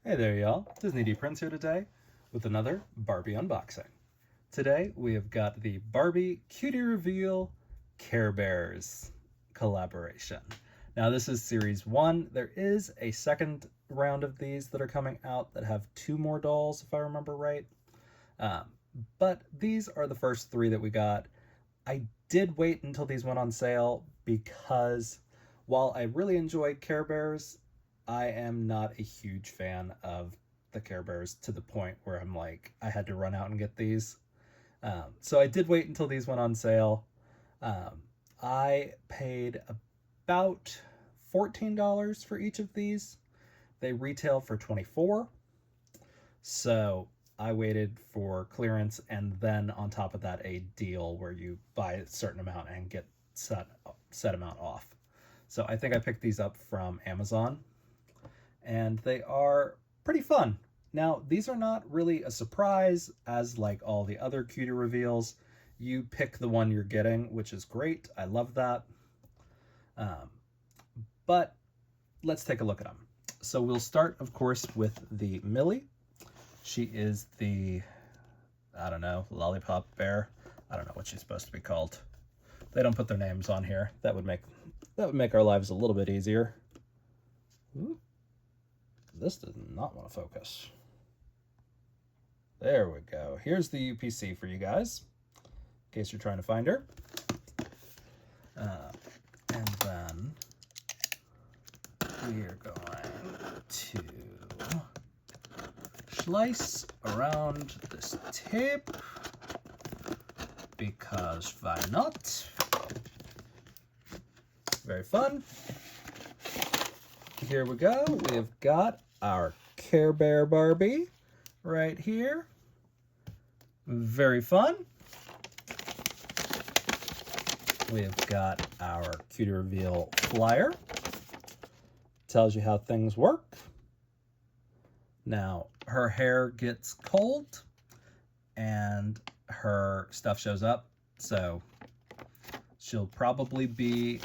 Hey there, y'all. Disney D Prince here today with another Barbie unboxing. Today we have got the Barbie Cutie Reveal Care Bears collaboration. Now, this is series one. There is a second round of these that are coming out that have two more dolls, if I remember right. Um, but these are the first three that we got. I did wait until these went on sale because while I really enjoy Care Bears, I am not a huge fan of the Care Bears to the point where I'm like, I had to run out and get these. So I did wait until these went on sale. Um, I paid about $14 for each of these. They retail for 24. So I waited for clearance and then on top of that a deal where you buy a certain amount and get set amount off. So I think I picked these up from Amazon and they are pretty fun. Now, these are not really a surprise as like all the other Cutie reveals. You pick the one you're getting, which is great. I love that. Um, but let's take a look at them. So we'll start, of course, with the Millie. She is the, I don't know, lollipop bear. I don't know what she's supposed to be called. They don't put their names on here. That would make our lives a little bit easier. Ooh, this does not want to focus. There we go. Here's the UPC for you guys, in case you're trying to find her. And then we are going to slice around this tape because why not? Very fun. Here we go. We have got our Care Bear Barbie right here. Very fun. We have got our Cutie Reveal flyer. Tells you how things work. Now, her hair gets cold and her stuff shows up, so she'll probably be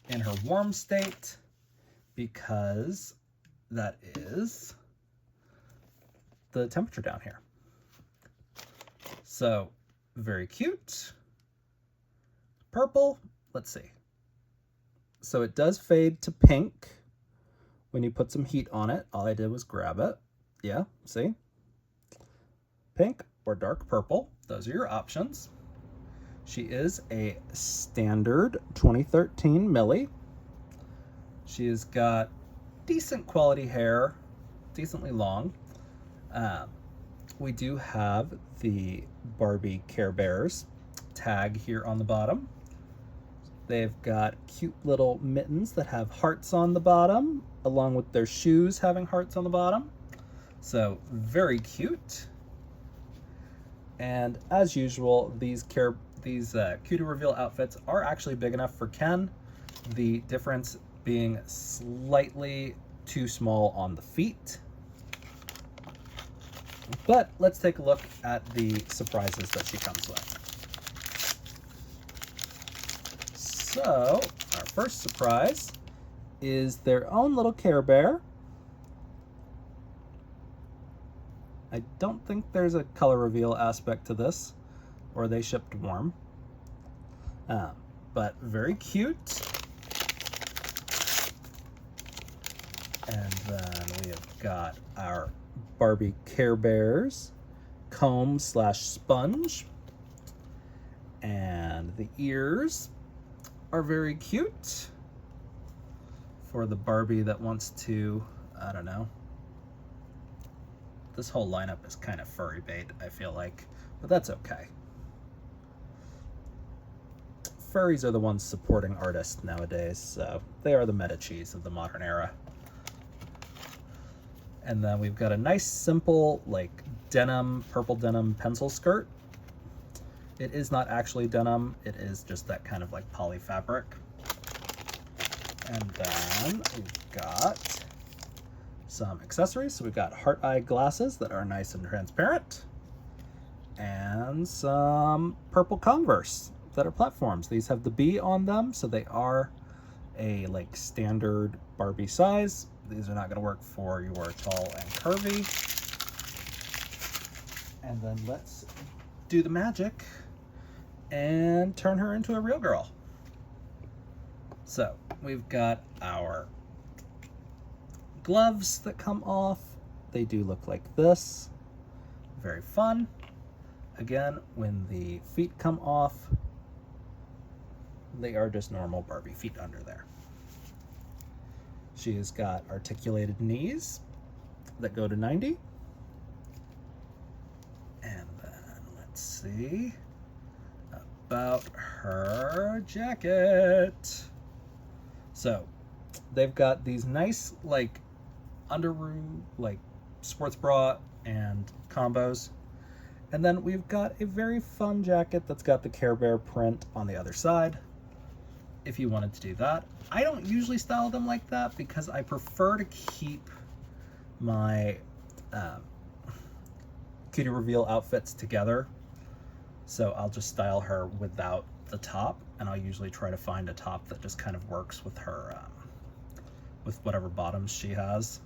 in her warm state because that is the temperature down here. So, very cute. Purple, let's see. So it does fade to pink when you put some heat on it. All I did was grab it. Yeah, see? Pink or dark purple, those are your options. She is a standard 2013 Millie. She has got decent quality hair, decently long. We do have the Barbie Care Bears tag here on the bottom. They've got cute little mittens that have hearts on the bottom, along with their shoes having hearts on the bottom. So very cute. And as usual, these Cutie Reveal outfits are actually big enough for Ken. The difference being slightly too small on the feet. But let's take a look at the surprises that she comes with. So, our first surprise is their own little Care Bear. I don't think there's a color reveal aspect to this, or they shipped warm. But very cute. And then we have got our Barbie Care Bears comb / sponge. And the ears are very cute for the Barbie that wants to, I don't know. This whole lineup is kind of furry bait, I feel like, but that's okay. Furries are the ones supporting artists nowadays, so they are the meta cheese of the modern era. And then we've got a nice simple like denim, purple denim pencil skirt. It is not actually denim, it is just that kind of like poly fabric. And then we've got some accessories. So we've got heart eye glasses that are nice and transparent. And some purple Converse that are platforms. These have the B on them, so they are a like standard Barbie size. These are not going to work for your tall and curvy. And then let's do the magic and turn her into a real girl. So we've got our gloves that come off. They do look like this. Very fun. Again, when the feet come off, they are just normal Barbie feet under there. She has got articulated knees that go to 90. And then let's see about her jacket. So they've got these nice like underoos, like sports bra and combos. And then we've got a very fun jacket that's got the Care Bear print on the other side, if you wanted to do that. I don't usually style them like that because I prefer to keep my Cutie reveal outfits together. So I'll just style her without the top, and I'll usually try to find a top that just kind of works with her, with whatever bottoms she has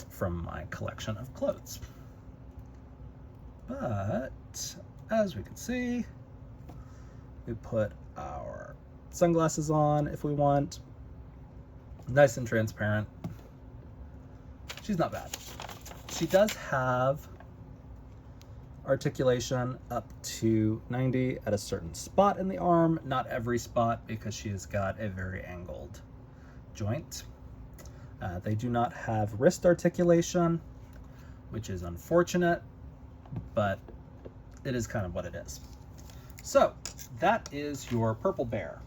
from my collection of clothes. But as we can see, we put our sunglasses on if we want. Nice and transparent. She's not bad. She does have articulation up to 90 at a certain spot in the arm. Not every spot, because she has got a very angled joint. They do not have wrist articulation, which is unfortunate, but it is kind of what it is. So that is your purple bear.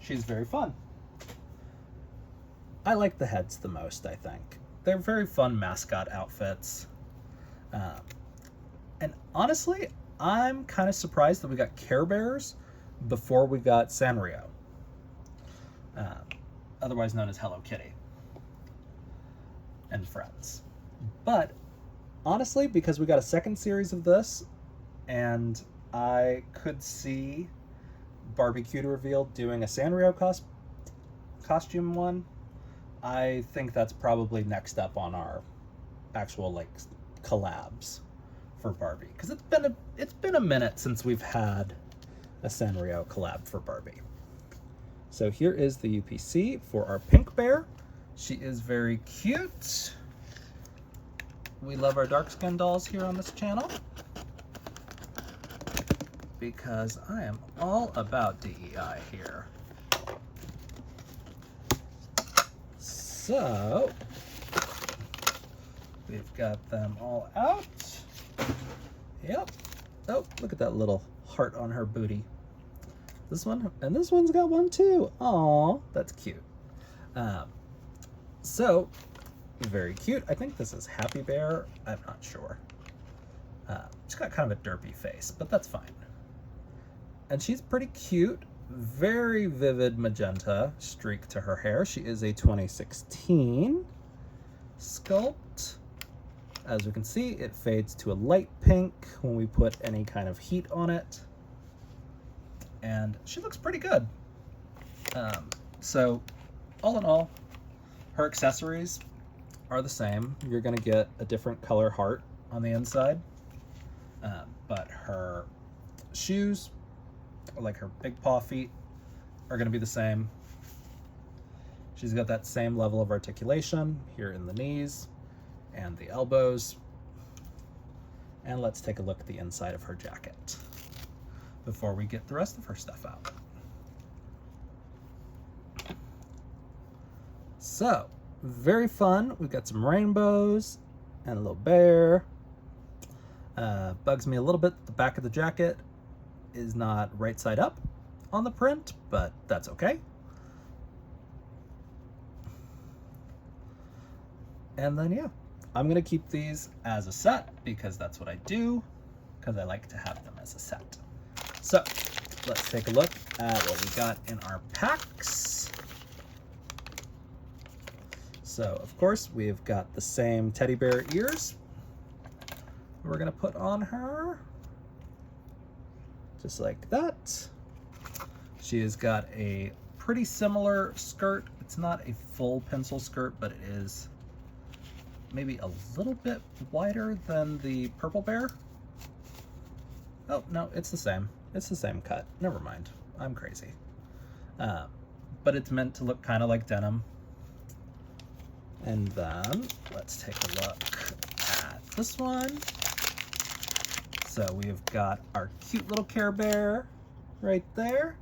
She's very fun. I like the heads the most, I think. They're very fun mascot outfits. And honestly, I'm kind of surprised that we got Care Bears before we got Sanrio, otherwise known as Hello Kitty and Friends. But honestly, because we got a second series of this, and I could see Barbie Cutie Reveal doing a Sanrio costume one, I think that's probably next up on our actual like collabs for Barbie, because it's been a minute since we've had a Sanrio collab for Barbie. So here is the UPC for our pink bear. She is very cute. We love our dark skin dolls here on this channel because I am all about DEI here. So we've got them all out. Yep. Oh, look at that little heart on her booty. This one, and this one's got one too. Aw, that's cute. So, very cute. I think this is Happy Bear. I'm not sure. She's got kind of a derpy face, but that's fine. And she's pretty cute. Very vivid magenta streak to her hair. She is a 2016 sculpt. As we can see, it fades to a light pink when we put any kind of heat on it. And she looks pretty good. So all in all, her accessories are the same. You're gonna get a different color heart on the inside. But her shoes, like her big paw feet, are gonna be the same. She's got that same level of articulation here in the knees and the elbows. And let's take a look at the inside of her jacket before we get the rest of her stuff out. So, very fun. We've got some rainbows and a little bear. Bugs me a little bit, the back of the jacket is not right side up on the print, but that's okay. And then, yeah, I'm gonna keep these as a set because that's what I do, because I like to have them as a set. So let's take a look at what we got in our packs. So of course we've got the same teddy bear ears we're gonna put on her, just like that. She has got a pretty similar skirt It's not a full pencil skirt, but it is maybe a little bit wider than the Purple Bear. Oh, no, it's the same. It's the same cut. Never mind. I'm crazy. But it's meant to look kind of like denim. And then let's take a look at this one. So we've got our cute little Care Bear right there.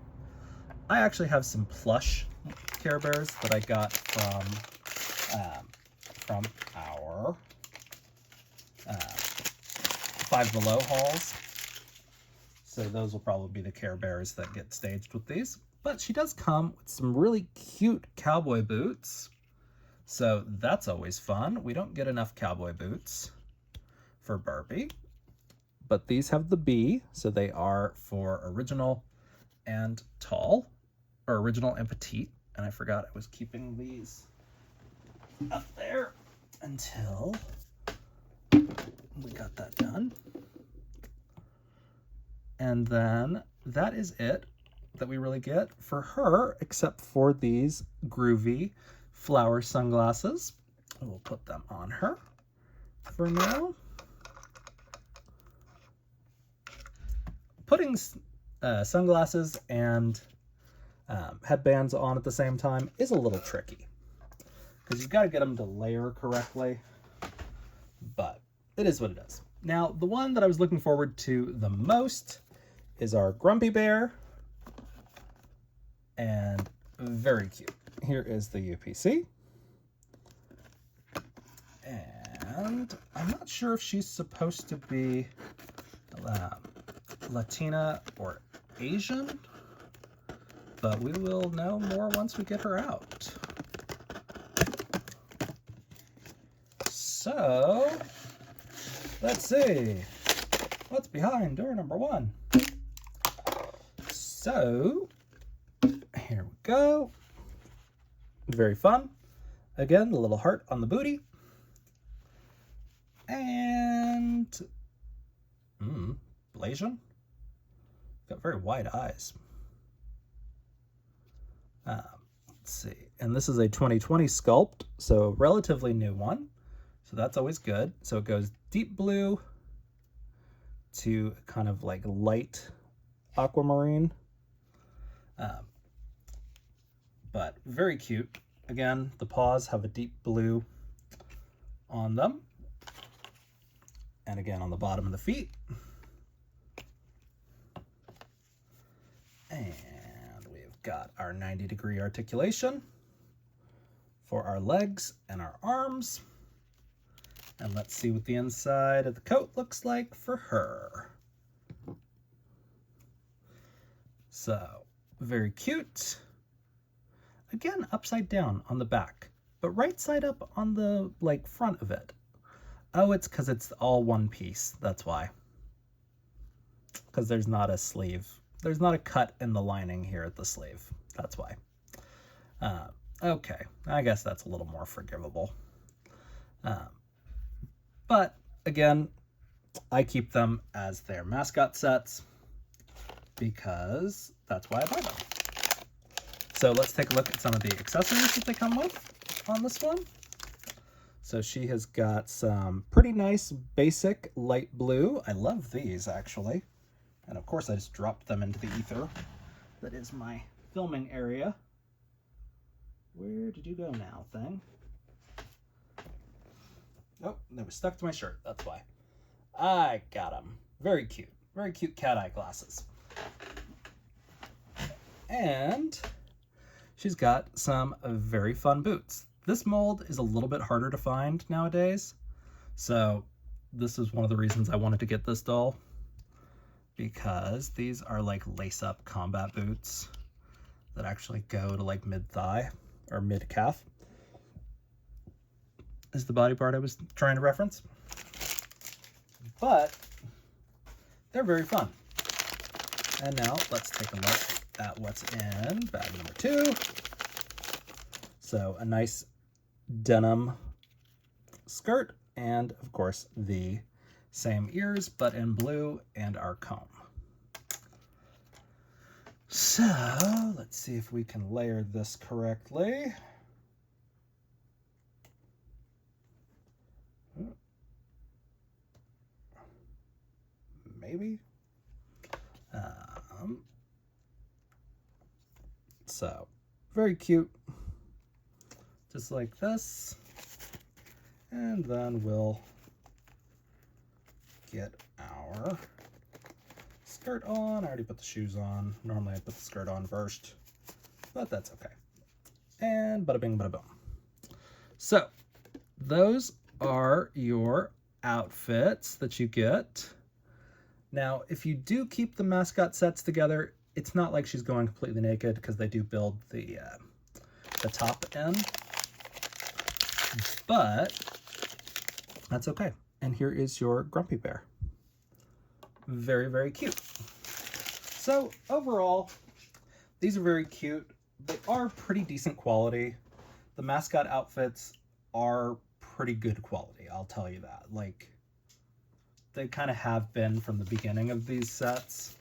I actually have some plush Care Bears that I got from our Five Below hauls. So those will probably be the Care Bears that get staged with these. But she does come with some really cute cowboy boots. So that's always fun. We don't get enough cowboy boots for Barbie. But these have the B, so they are for original and tall, or original and petite. And I forgot I was keeping these up there until we got that done. And then that is it that we really get for her, except for these groovy flower sunglasses. We'll put them on her for now. Putting sunglasses and headbands on at the same time is a little tricky because you've got to get them to layer correctly, but it is what it is. Now, the one that I was looking forward to the most is our Grumpy Bear, and very cute. Here is the UPC, and I'm not sure if she's supposed to be Latina or Asian, but we will know more once we get her out. So, let's see. What's behind door number 1? So, here we go. Very fun. Again, the little heart on the booty. And, Blasian. Got very wide eyes. Let's see. And this is a 2020 sculpt, so relatively new one. So that's always good. So it goes deep blue to kind of like light aquamarine. But very cute. Again, the paws have a deep blue on them. And again, on the bottom of the feet. And we've got our 90-degree articulation for our legs and our arms. And let's see what the inside of the coat looks like for her. So, very cute. Again, upside down on the back, but right side up on the front of it. Oh, it's because it's all one piece. That's why. Because there's not a sleeve. There's not a cut in the lining here at the sleeve. That's why. Okay, I guess that's a little more forgivable. But again, I keep them as their mascot sets because that's why I buy them. So let's take a look at some of the accessories that they come with on this one. So she has got some pretty nice basic light blue. I love these actually. And of course I just dropped them into the ether. That is my filming area. Where did you go now, thing? Oh, they were stuck to my shirt, that's why. I got them. Very cute cat eye glasses. And she's got some very fun boots. This mold is a little bit harder to find nowadays. So this is one of the reasons I wanted to get this doll, because these are like lace-up combat boots that actually go to like mid-thigh or mid-calf is the body part I was trying to reference. But they're very fun. And now let's take a look at what's in bag number 2. So a nice denim skirt and of course the same ears but in blue and our comb. So let's see if we can layer this correctly. maybe. So, very cute. Just like this. And then we'll get our skirt on. I already put the shoes on. Normally I put the skirt on first, but that's okay. And bada bing, bada boom. So, those are your outfits that you get. Now, if you do keep the mascot sets together, it's not like she's going completely naked because they do build the top end, but that's okay. And here is your Grumpy Bear. Very, very cute. So overall, these are very cute. They are pretty decent quality. The mascot outfits are pretty good quality, I'll tell you that. Like, they kind of have been from the beginning of these sets.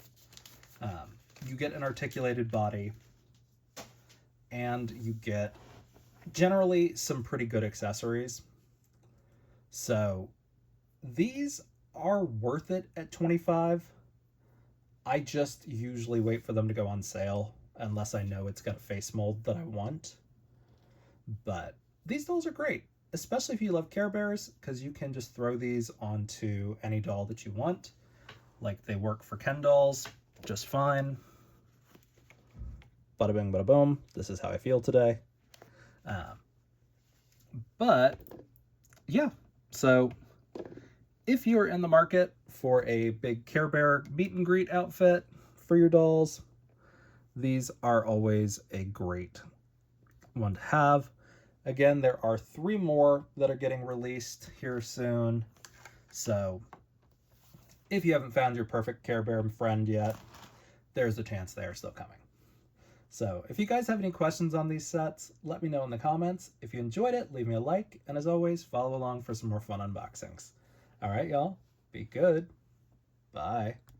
You get an articulated body, and you get generally some pretty good accessories. So these are worth it at $25. I just usually wait for them to go on sale unless I know it's got a face mold that I want. But these dolls are great, especially if you love Care Bears, because you can just throw these onto any doll that you want. Like, they work for Ken dolls just fine. Bada bing, bada boom. This is how I feel today. But yeah, so if you're in the market for a big Care Bear meet and greet outfit for your dolls, these are always a great one to have. Again, there are 3 more that are getting released here soon. So if you haven't found your perfect Care Bear friend yet, there's a chance they are still coming. So if you guys have any questions on these sets, let me know in the comments. If you enjoyed it, leave me a like. And as always, follow along for some more fun unboxings. All right, y'all. Be good. Bye.